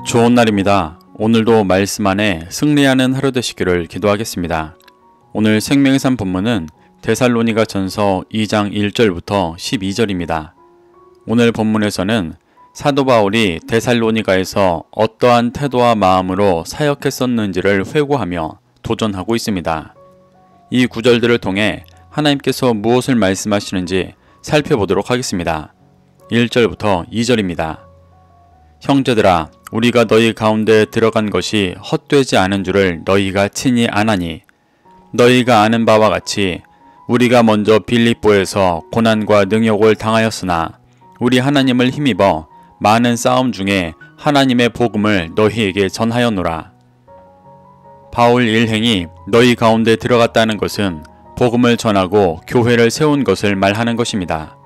좋은 날입니다. 오늘도 말씀 안에 승리하는 하루 되시기를 기도하겠습니다. 오늘 생명의 산 본문은 데살로니가 전서 2장 1절부터 12절입니다. 오늘 본문에서는 사도 바울이 데살로니가에서 어떠한 태도와 마음으로 사역했었는지를 회고하며 도전하고 있습니다. 이 구절들을 통해 하나님께서 무엇을 말씀하시는지 살펴보도록 하겠습니다. 1절부터 2절입니다. 형제들아, 우리가 너희 가운데 들어간 것이 헛되지 않은 줄을 너희가 친히 아나니, 너희가 아는 바와 같이 우리가 먼저 빌립보에서 고난과 능욕을 당하였으나 우리 하나님을 힘입어 많은 싸움 중에 하나님의 복음을 너희에게 전하였노라. 바울 일행이 너희 가운데 들어갔다는 것은 복음을 전하고 교회를 세운 것을 말하는 것입니다.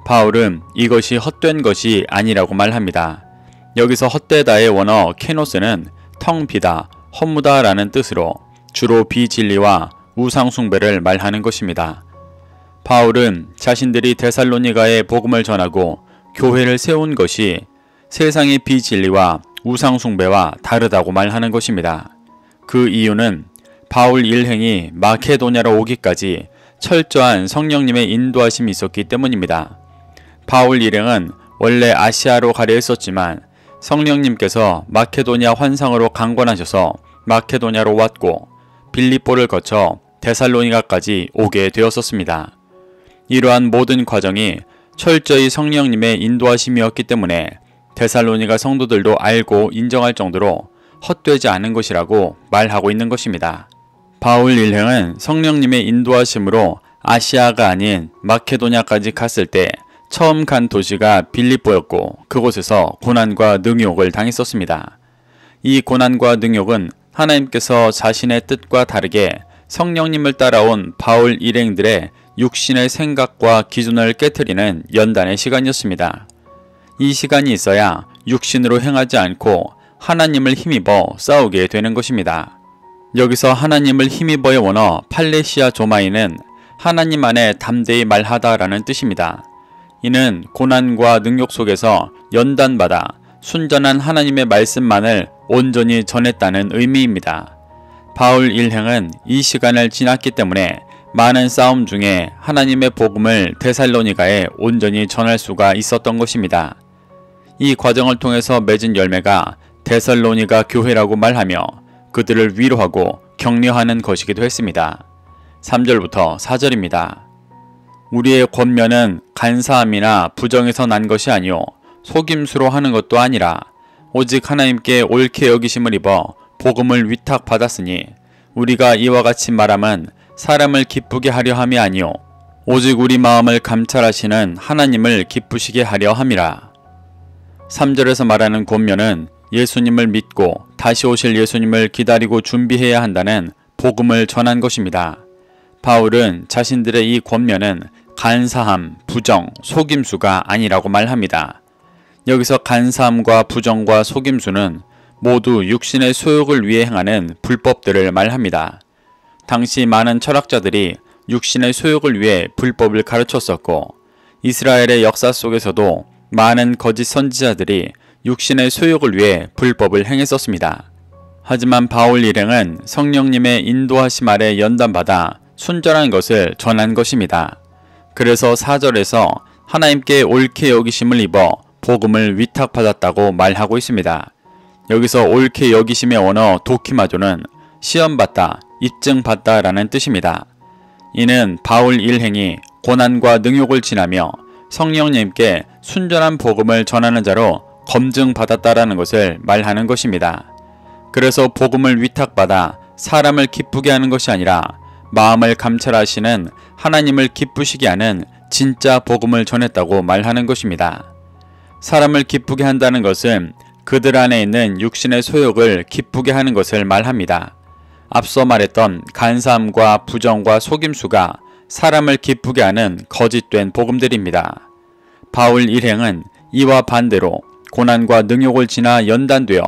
바울은 이것이 헛된 것이 아니라고 말합니다. 여기서 헛되다의 원어 케노스는 텅 비다, 허무다 라는 뜻으로 주로 비진리와 우상숭배를 말하는 것입니다. 바울은 자신들이 데살로니가에 복음을 전하고 교회를 세운 것이 세상의 비진리와 우상숭배와 다르다고 말하는 것입니다. 그 이유는 바울 일행이 마케도냐로 오기까지 철저한 성령님의 인도하심이 있었기 때문입니다. 바울 일행은 원래 아시아로 가려 했었지만 성령님께서 마케도냐 환상으로 강권하셔서 마케도냐로 왔고 빌립보를 거쳐 데살로니가까지 오게 되었었습니다. 이러한 모든 과정이 철저히 성령님의 인도하심이었기 때문에 데살로니가 성도들도 알고 인정할 정도로 헛되지 않은 것이라고 말하고 있는 것입니다. 바울 일행은 성령님의 인도하심으로 아시아가 아닌 마케도냐까지 갔을 때 처음 간 도시가 빌립보였고 그곳에서 고난과 능욕을 당했었습니다. 이 고난과 능욕은 하나님께서 자신의 뜻과 다르게 성령님을 따라온 바울 일행들의 육신의 생각과 기준을 깨트리는 연단의 시간이었습니다. 이 시간이 있어야 육신으로 행하지 않고 하나님을 힘입어 싸우게 되는 것입니다. 여기서 하나님을 힘입어의 원어 팔레시아 조마이는 하나님 안에 담대히 말하다라는 뜻입니다. 이는 고난과 능욕 속에서 연단받아 순전한 하나님의 말씀만을 온전히 전했다는 의미입니다. 바울 일행은 이 시간을 지났기 때문에 많은 싸움 중에 하나님의 복음을 데살로니가에 온전히 전할 수가 있었던 것입니다. 이 과정을 통해서 맺은 열매가 데살로니가 교회라고 말하며 그들을 위로하고 격려하는 것이기도 했습니다. 3절부터 4절입니다. 우리의 권면은 간사함이나 부정에서 난 것이 아니요 속임수로 하는 것도 아니라 오직 하나님께 옳게 여기심을 입어 복음을 위탁받았으니 우리가 이와 같이 말함은 사람을 기쁘게 하려 함이 아니요 오직 우리 마음을 감찰하시는 하나님을 기쁘시게 하려 함이라. 3절에서 말하는 권면은 예수님을 믿고 다시 오실 예수님을 기다리고 준비해야 한다는 복음을 전한 것입니다. 바울은 자신들의 이 권면은 간사함, 부정, 속임수가 아니라고 말합니다. 여기서 간사함과 부정과 속임수는 모두 육신의 소욕을 위해 행하는 불법들을 말합니다. 당시 많은 철학자들이 육신의 소욕을 위해 불법을 가르쳤었고 이스라엘의 역사 속에서도 많은 거짓 선지자들이 육신의 소욕을 위해 불법을 행했었습니다. 하지만 바울 일행은 성령님의 인도하심 아래 연단받아 순전한 것을 전한 것입니다. 그래서 4절에서 하나님께 옳게 여기심을 입어 복음을 위탁받았다고 말하고 있습니다. 여기서 옳게 여기심의 원어 도키마조는 시험받다, 입증받다 라는 뜻입니다. 이는 바울 일행이 고난과 능욕을 지나며 성령님께 순전한 복음을 전하는 자로 검증받았다라는 것을 말하는 것입니다. 그래서 복음을 위탁받아 사람을 기쁘게 하는 것이 아니라 마음을 감찰하시는 하나님을 기쁘시게 하는 진짜 복음을 전했다고 말하는 것입니다. 사람을 기쁘게 한다는 것은 그들 안에 있는 육신의 소욕을 기쁘게 하는 것을 말합니다. 앞서 말했던 간사함과 부정과 속임수가 사람을 기쁘게 하는 거짓된 복음들입니다. 바울 일행은 이와 반대로 고난과 능욕을 지나 연단되어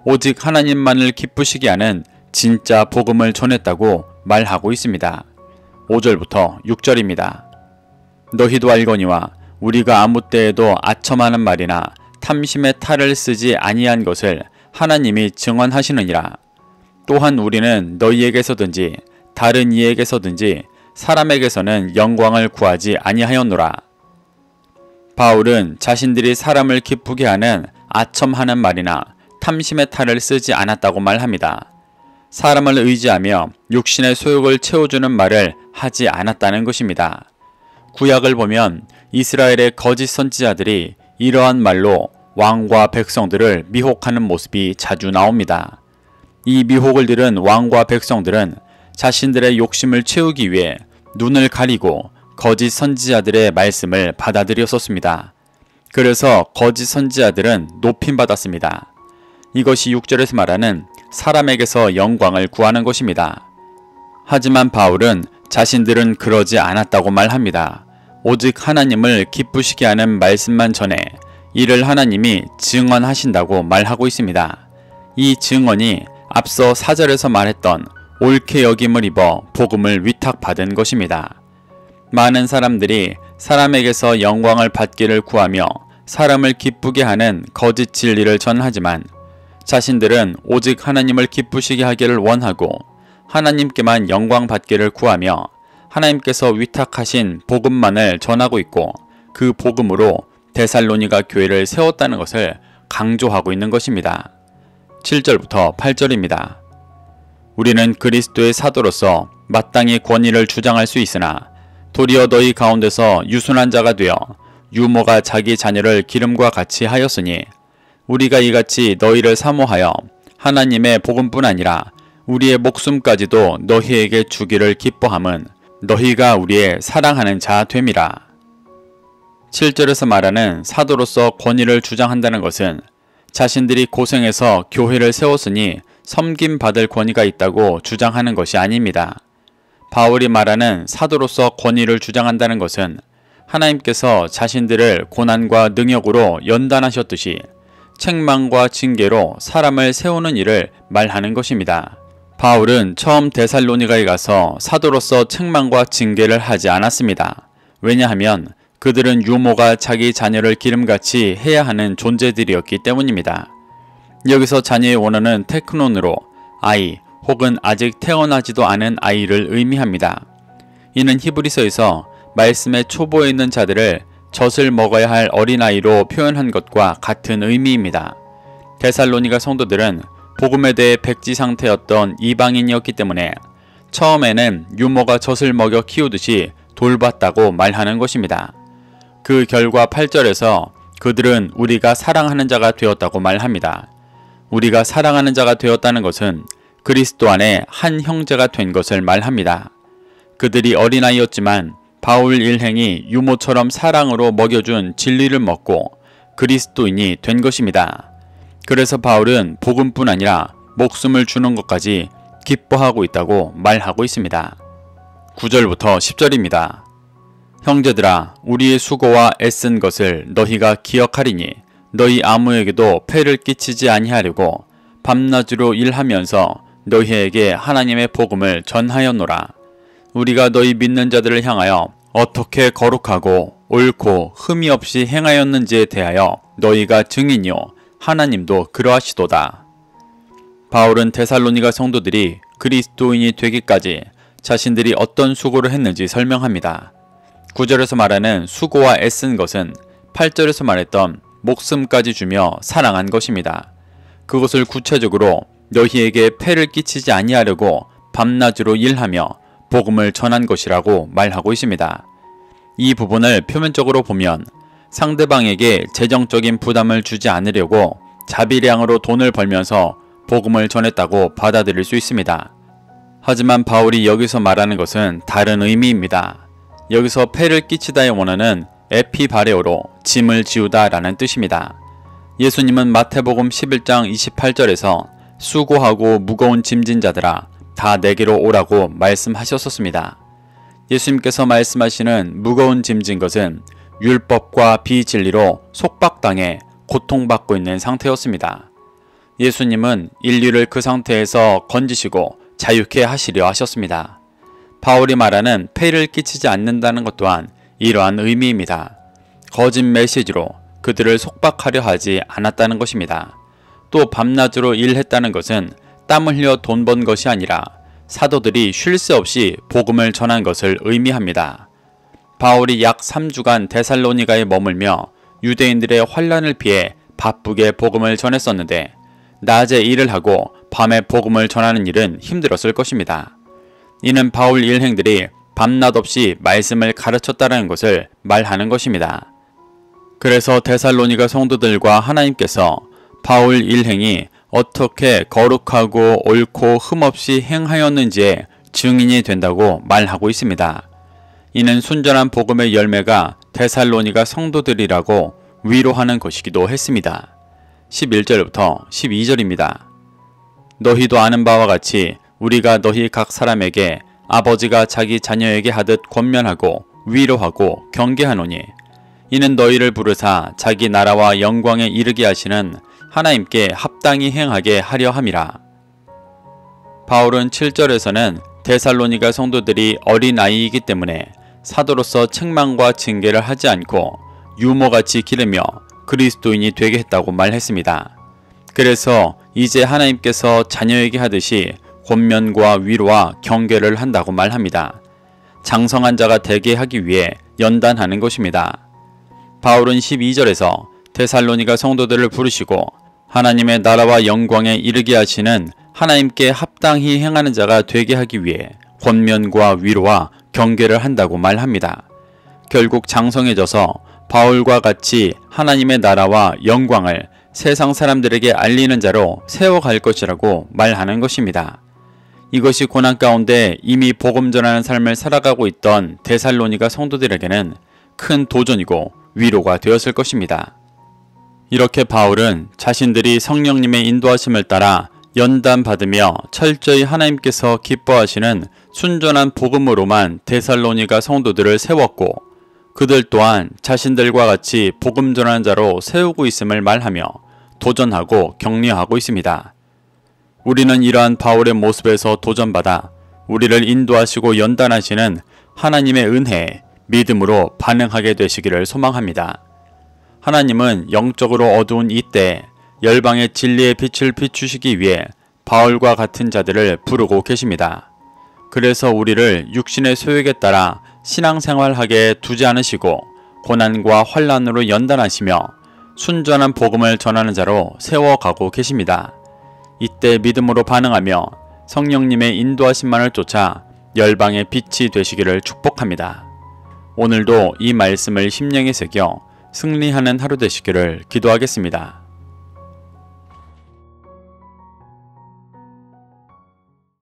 오직 하나님만을 기쁘시게 하는 진짜 복음을 전했다고 말하고 있습니다. 5절부터 6절입니다. 너희도 알거니와 우리가 아무 때에도 아첨하는 말이나 탐심의 탈을 쓰지 아니한 것을 하나님이 증언하시느니라. 또한 우리는 너희에게서든지 다른 이에게서든지 사람에게서는 영광을 구하지 아니하였노라. 바울은 자신들이 사람을 기쁘게 하는 아첨하는 말이나 탐심의 탈을 쓰지 않았다고 말합니다. 사람을 의지하며 육신의 소욕을 채워주는 말을 하지 않았다는 것입니다. 구약을 보면 이스라엘의 거짓 선지자들이 이러한 말로 왕과 백성들을 미혹하는 모습이 자주 나옵니다. 이 미혹을 들은 왕과 백성들은 자신들의 욕심을 채우기 위해 눈을 가리고 거짓 선지자들의 말씀을 받아들였었습니다. 그래서 거짓 선지자들은 높임받았습니다. 이것이 6절에서 말하는 사람에게서 영광을 구하는 것입니다. 하지만 바울은 자신들은 그러지 않았다고 말합니다. 오직 하나님을 기쁘시게 하는 말씀만 전해 이를 하나님이 증언하신다고 말하고 있습니다. 이 증언이 앞서 4절에서 말했던 옳게 여김을 입어 복음을 위탁받은 것입니다. 많은 사람들이 사람에게서 영광을 받기를 구하며 사람을 기쁘게 하는 거짓 진리를 전하지만 자신들은 오직 하나님을 기쁘시게 하기를 원하고 하나님께만 영광 받기를 구하며 하나님께서 위탁하신 복음만을 전하고 있고 그 복음으로 데살로니가 교회를 세웠다는 것을 강조하고 있는 것입니다. 7절부터 8절입니다. 우리는 그리스도의 사도로서 마땅히 권위를 주장할 수 있으나 도리어 너희 가운데서 유순한 자가 되어 유모가 자기 자녀를 기름과 같이 하였으니 우리가 이같이 너희를 사모하여 하나님의 복음뿐 아니라 우리의 목숨까지도 너희에게 주기를 기뻐함은 너희가 우리의 사랑하는 자 됨이라. 7절에서 말하는 사도로서 권위를 주장한다는 것은 자신들이 고생해서 교회를 세웠으니 섬김받을 권위가 있다고 주장하는 것이 아닙니다. 바울이 말하는 사도로서 권위를 주장한다는 것은 하나님께서 자신들을 고난과 능력으로 연단하셨듯이 책망과 징계로 사람을 세우는 일을 말하는 것입니다. 바울은 처음 데살로니가에 가서 사도로서 책망과 징계를 하지 않았습니다. 왜냐하면 그들은 유모가 자기 자녀를 기름같이 해야 하는 존재들이었기 때문입니다. 여기서 자녀의 원어는 테크논으로 아이 혹은 아직 태어나지도 않은 아이를 의미합니다. 이는 히브리서에서 말씀의 초보에 있는 자들을 젖을 먹어야 할 어린아이로 표현한 것과 같은 의미입니다. 데살로니가 성도들은 복음에 대해 백지 상태였던 이방인이었기 때문에 처음에는 유모가 젖을 먹여 키우듯이 돌봤다고 말하는 것입니다. 그 결과 8절에서 그들은 우리가 사랑하는 자가 되었다고 말합니다. 우리가 사랑하는 자가 되었다는 것은 그리스도 안에 한 형제가 된 것을 말합니다. 그들이 어린아이였지만 바울 일행이 유모처럼 사랑으로 먹여준 진리를 먹고 그리스도인이 된 것입니다. 그래서 바울은 복음뿐 아니라 목숨을 주는 것까지 기뻐하고 있다고 말하고 있습니다. 9절부터 10절입니다. 형제들아, 우리의 수고와 애쓴 것을 너희가 기억하리니 너희 아무에게도 폐를 끼치지 아니하려고 밤낮으로 일하면서 너희에게 하나님의 복음을 전하였노라. 우리가 너희 믿는 자들을 향하여 어떻게 거룩하고 옳고 흠이 없이 행하였는지에 대하여 너희가 증인이요 하나님도 그러하시도다. 바울은 데살로니가 성도들이 그리스도인이 되기까지 자신들이 어떤 수고를 했는지 설명합니다. 9절에서 말하는 수고와 애쓴 것은 8절에서 말했던 목숨까지 주며 사랑한 것입니다. 그것을 구체적으로 너희에게 폐를 끼치지 아니하려고 밤낮으로 일하며 복음을 전한 것이라고 말하고 있습니다. 이 부분을 표면적으로 보면 상대방에게 재정적인 부담을 주지 않으려고 자비량으로 돈을 벌면서 복음을 전했다고 받아들일 수 있습니다. 하지만 바울이 여기서 말하는 것은 다른 의미입니다. 여기서 폐를 끼치다의 원어는 에피바레오로 짐을 지우다 라는 뜻입니다. 예수님은 마태복음 11장 28절에서 수고하고 무거운 짐진 자들아 다 내게로 오라고 말씀하셨었습니다. 예수님께서 말씀하시는 무거운 짐진 것은 율법과 비진리로 속박당해 고통받고 있는 상태였습니다. 예수님은 인류를 그 상태에서 건지시고 자유케 하시려 하셨습니다. 바울이 말하는 폐를 끼치지 않는다는 것 또한 이러한 의미입니다. 거짓 메시지로 그들을 속박하려 하지 않았다는 것입니다. 또 밤낮으로 일했다는 것은 땀 흘려 돈 번 것이 아니라 사도들이 쉴 새 없이 복음을 전한 것을 의미합니다. 바울이 약 3주간 데살로니가에 머물며 유대인들의 환란을 피해 바쁘게 복음을 전했었는데 낮에 일을 하고 밤에 복음을 전하는 일은 힘들었을 것입니다. 이는 바울 일행들이 밤낮 없이 말씀을 가르쳤다는 것을 말하는 것입니다. 그래서 데살로니가 성도들과 하나님께서 바울 일행이 어떻게 거룩하고 옳고 흠없이 행하였는지에 증인이 된다고 말하고 있습니다. 이는 순전한 복음의 열매가 데살로니가 성도들이라고 위로하는 것이기도 했습니다. 11절부터 12절입니다. 너희도 아는 바와 같이 우리가 너희 각 사람에게 아버지가 자기 자녀에게 하듯 권면하고 위로하고 경계하노니 이는 너희를 부르사 자기 나라와 영광에 이르게 하시는 하나님께 합당히 행하게 하려 함이라. 바울은 7절에서는 데살로니가 성도들이 어린아이이기 때문에 사도로서 책망과 징계를 하지 않고 유모같이 기르며 그리스도인이 되게 했다고 말했습니다. 그래서 이제 하나님께서 자녀에게 하듯이 권면과 위로와 경계를 한다고 말합니다. 장성한 자가 되게 하기 위해 연단하는 것입니다. 바울은 12절에서 데살로니가 성도들을 부르시고 하나님의 나라와 영광에 이르게 하시는 하나님께 합당히 행하는 자가 되게 하기 위해 권면과 위로와 경계를 한다고 말합니다. 결국 장성해져서 바울과 같이 하나님의 나라와 영광을 세상 사람들에게 알리는 자로 세워갈 것이라고 말하는 것입니다. 이것이 고난 가운데 이미 복음 전하는 삶을 살아가고 있던 데살로니가 성도들에게는 큰 도전이고 위로가 되었을 것입니다. 이렇게 바울은 자신들이 성령님의 인도하심을 따라 연단받으며 철저히 하나님께서 기뻐하시는 순전한 복음으로만 데살로니가 성도들을 세웠고 그들 또한 자신들과 같이 복음 전하는 자로 세우고 있음을 말하며 도전하고 격려하고 있습니다. 우리는 이러한 바울의 모습에서 도전받아 우리를 인도하시고 연단하시는 하나님의 은혜에 믿음으로 반응하게 되시기를 소망합니다. 하나님은 영적으로 어두운 이때 열방의 진리의 빛을 비추시기 위해 바울과 같은 자들을 부르고 계십니다. 그래서 우리를 육신의 소욕에 따라 신앙생활하게 두지 않으시고 고난과 환난으로 연단하시며 순전한 복음을 전하는 자로 세워가고 계십니다. 이때 믿음으로 반응하며 성령님의 인도하심만을 쫓아 열방의 빛이 되시기를 축복합니다. 오늘도 이 말씀을 심령에 새겨 승리하는 하루 되시기를 기도하겠습니다.